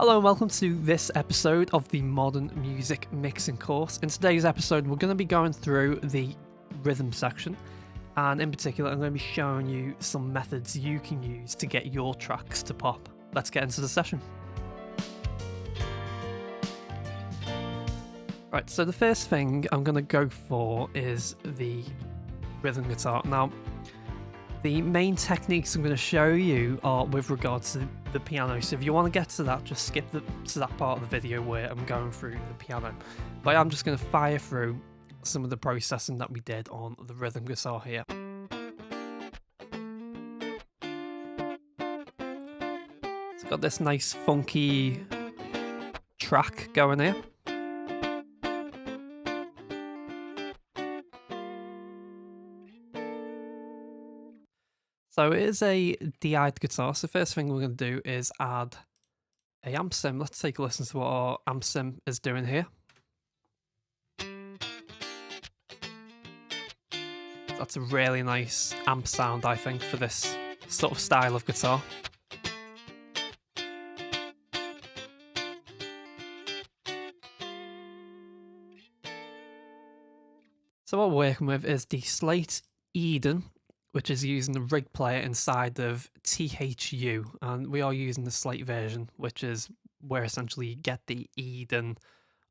Hello and welcome to this episode of the Modern Music Mixing course. In today's episode, we're going to be going through the rhythm section, and in particular, I'm going to be showing you some methods you can use to get your tracks to pop. Let's get into the session. Right, so the first thing I'm going to go for is the rhythm guitar. Now, the main techniques I'm going to show you are with regards to the piano, so if you want to get to that, just skip to that part of the video where I'm going through the piano. But I'm just going to fire through some of the processing that we did on the rhythm guitar here. It's got this nice funky track going here. So it is a DI'd guitar, so first thing we're going to do is add a amp sim. Let's take a listen to what our amp sim is doing here. That's a really nice amp sound, I think, for this sort of style of guitar. So what we're working with is the Slate Eden, which is using the rig player inside of THU, and we are using the Slate version, which is where essentially you get the Eden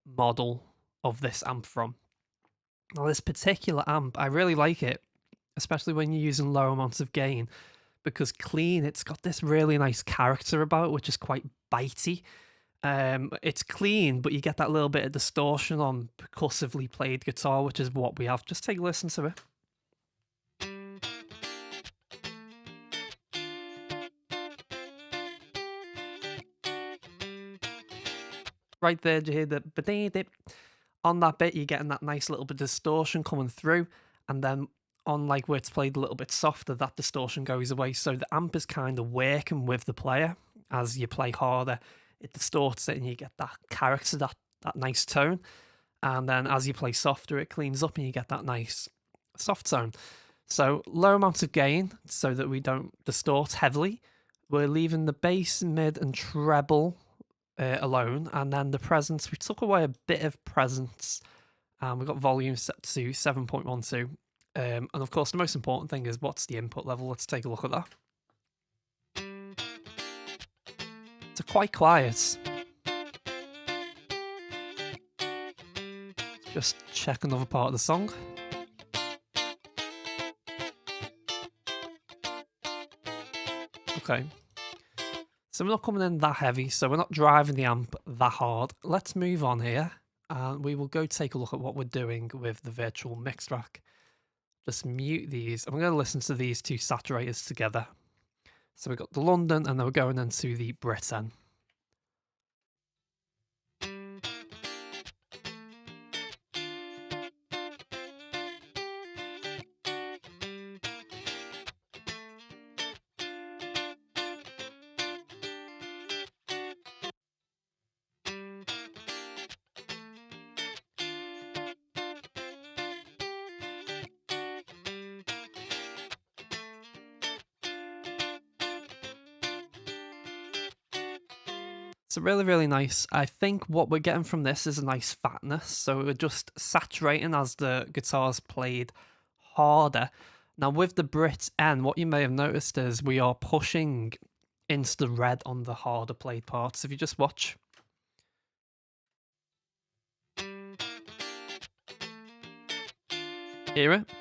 model of this amp from. Now this particular amp, I really like it, especially when you're using low amounts of gain, because clean, it's got this really nice character about it, which is quite bitey. It's clean, but you get that little bit of distortion on percussively played guitar, which is what we have. Just take a listen to it. Right there, do you hear the ba-dee-dip? On that bit, you're getting that nice little bit of distortion coming through, and then on like where it's played a little bit softer, that distortion goes away. So the amp is kind of working with the player. As you play harder, it distorts it, and you get that character, that nice tone. And then as you play softer, it cleans up, and you get that nice soft tone. So low amounts of gain, so that we don't distort heavily. We're leaving the bass, mid, and treble alone, and then the presence, we took away a bit of presence, and we've got volume set to 7.12, and of course the most important thing is what's the input level. Let's take a look at that. It's quite quiet. Just check another part of the song. Okay. So we're not coming in that heavy, so we're not driving the amp that hard. Let's move on here, and we will go take a look at what we're doing with the virtual mix track. Just mute these. I'm going to listen to these two saturators together. So we've got the London, and then we're going into the Britain. So really, really nice. I think what we're getting from this is a nice fatness. So we're just saturating as the guitar's played harder. Now with the Brit N, what you may have noticed is we are pushing into the red on the harder played parts. If you just watch. Hear it?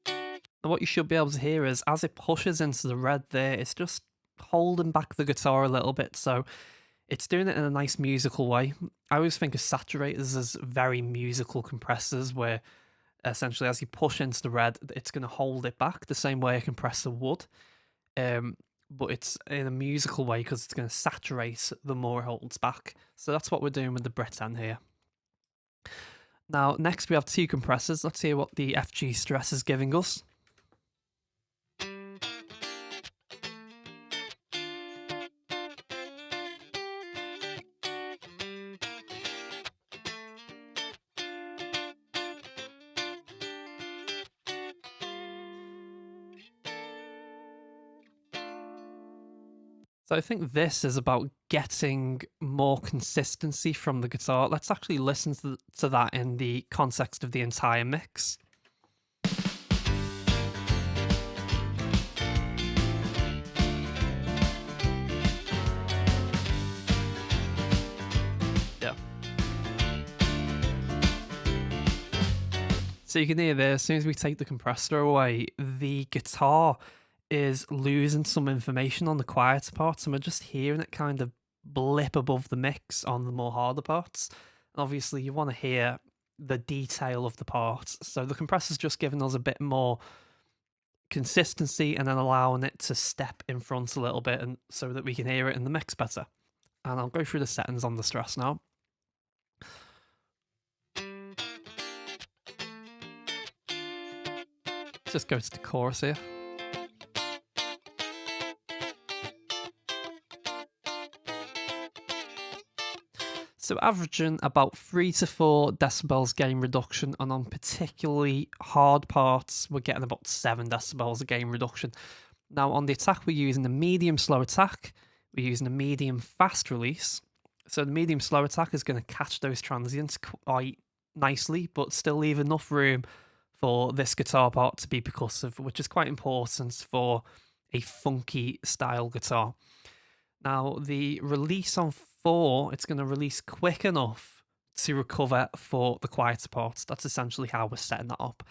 And what you should be able to hear is as it pushes into the red there, it's just holding back the guitar a little bit, so it's doing it in a nice musical way. I always think of saturators as very musical compressors, where essentially as you push into the red, it's going to hold it back the same way a compressor would, but it's in a musical way because it's going to saturate the more it holds back. So that's what we're doing with the Britain here. Now next we have two compressors. Let's hear what the FG Stress is giving us. So I think this is about getting more consistency from the guitar. Let's actually listen to that in the context of the entire mix. Yeah. So you can hear there, as soon as we take the compressor away, the guitar is losing some information on the quieter parts, and we're just hearing it kind of blip above the mix on the more harder parts. And obviously, you want to hear the detail of the parts. So the compressor's just giving us a bit more consistency and then allowing it to step in front a little bit, and so that we can hear it in the mix better. And I'll go through the settings on the stress now. Just go to the chorus here. So averaging about 3 to 4 decibels gain reduction, and on particularly hard parts, we're getting about 7 decibels of gain reduction. Now on the attack, we're using a medium slow attack, we're using a medium fast release. So the medium slow attack is going to catch those transients quite nicely, but still leave enough room for this guitar part to be percussive, which is quite important for a funky style guitar. Now, the release on 4, it's going to release quick enough to recover for the quieter parts. That's essentially how we're setting that up.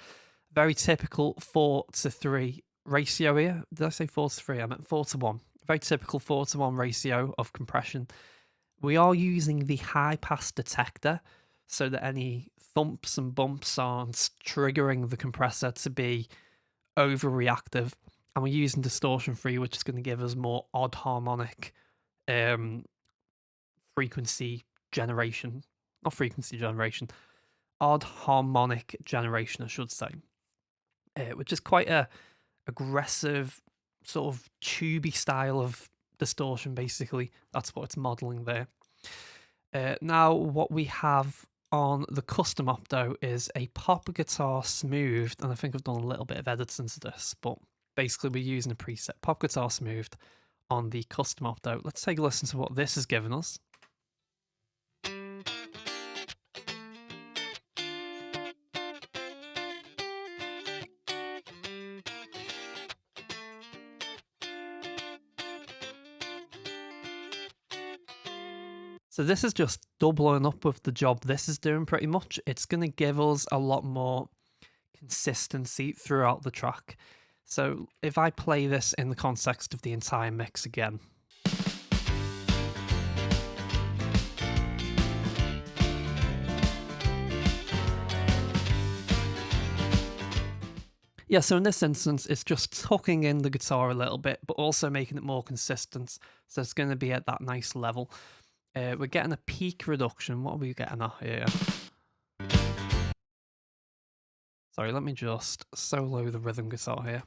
Very typical 4 to 3 ratio here. Did I say 4 to 3? I meant 4 to 1. Very typical 4 to 1 ratio of compression. We are using the high pass detector so that any thumps and bumps aren't triggering the compressor to be overreactive. And we're using distortion free, which is going to give us more odd harmonic frequency generation. Not frequency generation, odd harmonic generation, I should say. Which is quite a aggressive, sort of tubey style of distortion, basically. That's what it's modeling there. Now, what we have on the custom opto is a pop guitar smoothed, and I think I've done a little bit of editing to this, but basically we're using a preset pop guitar smoothed on the custom opto. Let's take a listen to what this has given us. So this is just doubling up with the job this is doing pretty much. It's going to give us a lot more consistency throughout the track. So if I play this in the context of the entire mix again. Yeah, so in this instance, it's just tucking in the guitar a little bit, but also making it more consistent. So it's going to be at that nice level. We're getting a peak reduction. What are we getting at here? Sorry, let me just solo the rhythm guitar here.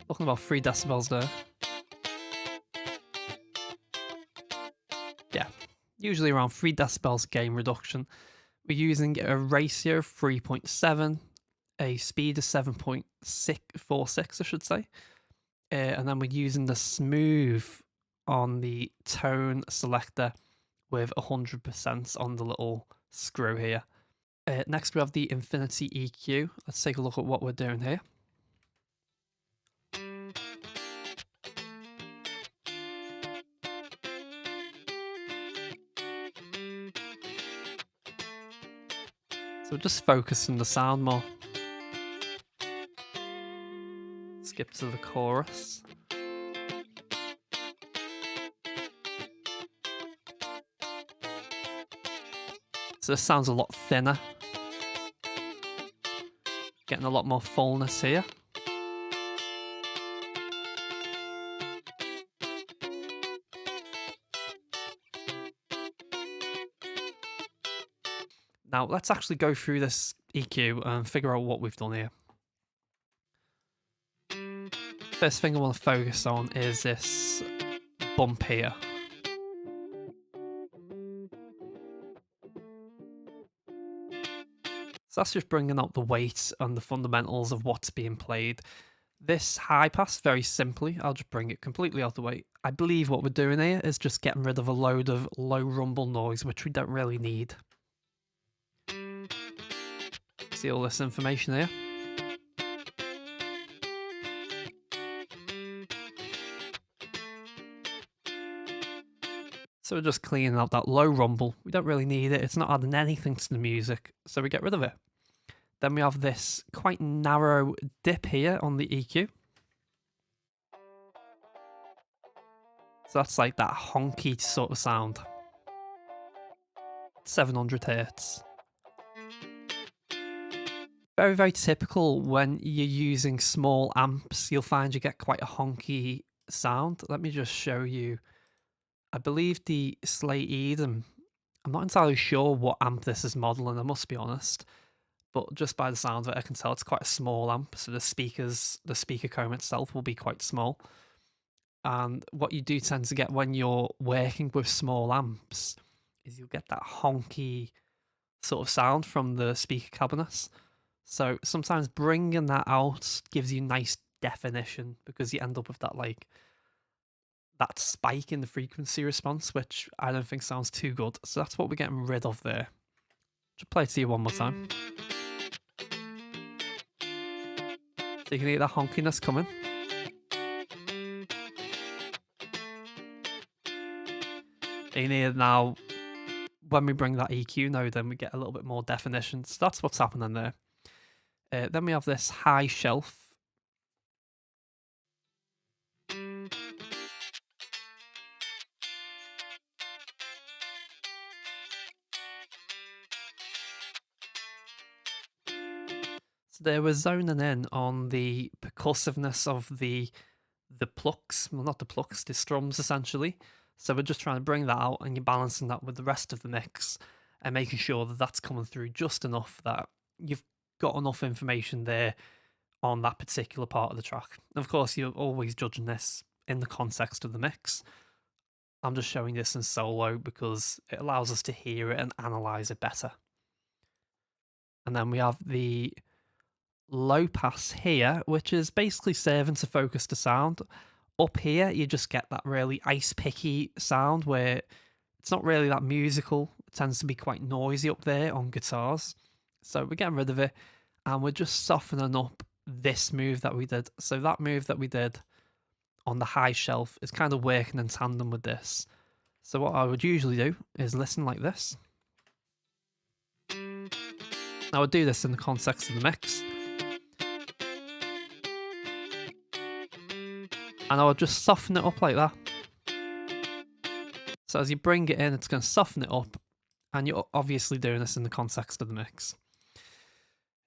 Talking about 3 decibels there. Yeah, usually around 3 decibels gain reduction. We're using a ratio of 3.7, a speed of 7.646, I should say. And then we're using the smooth on the tone selector with 100% on the little screw here. Next we have the Infinity EQ. Let's take a look at what we're doing here. So we're just focusing the sound more. Skip to the chorus. So this sounds a lot thinner. Getting a lot more fullness here. Now let's actually go through this EQ and figure out what we've done here. First thing I want to focus on is this bump here. So So that's just bringing out the weight and the fundamentals of what's being played. This high pass, very simply, I'll just bring it completely out the way. I believe what we're doing here is just getting rid of a load of low rumble noise, which we don't really need. See all this information here? So we're just cleaning out that low rumble. We don't really need it. It's not adding anything to the music, so we get rid of it. Then we have this quite narrow dip here on the EQ. So that's like that honky sort of sound. 700 hertz. Very, very typical when you're using small amps. You'll find you get quite a honky sound. Let me just show you. I believe the Slate Eden, I'm not entirely sure what amp this is modeling, I must be honest. But just by the sound of it, I can tell it's quite a small amp. So the speaker comb itself will be quite small. And what you do tend to get when you're working with small amps is you'll get that honky sort of sound from the speaker cabinets. So sometimes bringing that out gives you nice definition because you end up with that that spike in the frequency response, which I don't think sounds too good. So that's what we're getting rid of there. Just play it to you one more time. So you can hear that honkiness coming. In here now, when we bring that EQ now, then we get a little bit more definition. So that's what's happening there. Then we have this high shelf. So there we're zoning in on the percussiveness of the plucks. Well, not the plucks, the strums essentially. So we're just trying to bring that out, and you're balancing that with the rest of the mix and making sure that that's coming through just enough that you've got enough information there on that particular part of the track. And of course, you're always judging this in the context of the mix. I'm just showing this in solo because it allows us to hear it and analyze it better. And then we have the low pass here, which is basically serving to focus the sound. Up here, you just get that really ice picky sound where it's not really that musical. It tends to be quite noisy up there on guitars. So we're getting rid of it, and we're just softening up this move that we did. So that move that we did on the high shelf is kind of working in tandem with this. So what I would usually do is listen like this. I would do this in the context of the mix. And I would just soften it up like that. So as you bring it in, it's going to soften it up. And you're obviously doing this in the context of the mix.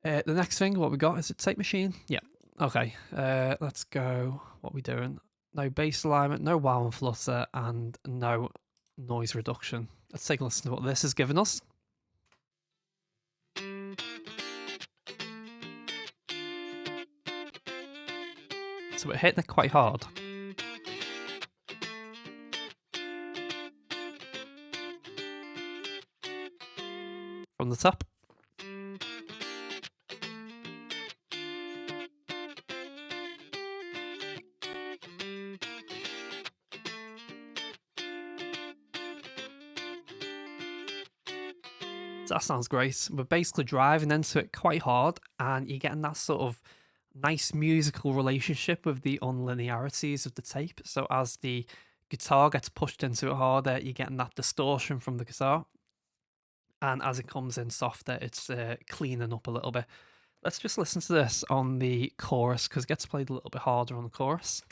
The next thing, what we got, is it tape machine? Yeah. Okay. Let's go. What are we doing? No bass alignment, no wow and flutter, and no noise reduction. Let's take a listen to what this is giving us. So we're hitting it quite hard. From the top. So that sounds great. We're basically driving into it quite hard, and you're getting that sort of nice musical relationship with the unlinearities of the tape. So as the guitar gets pushed into it harder, you're getting that distortion from the guitar. And as it comes in softer, it's cleaning up a little bit. Let's just listen to this on the chorus, because it gets played a little bit harder on the chorus.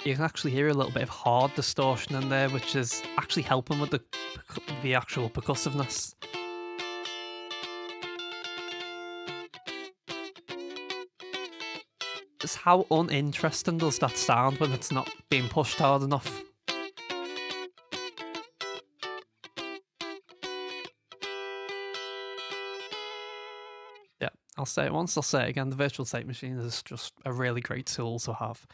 You can actually hear a little bit of hard distortion in there, which is actually helping with the actual percussiveness. Just how uninteresting does that sound when it's not being pushed hard enough? Yeah, I'll say it once, I'll say it again. The virtual tape machine is just a really great tool to have.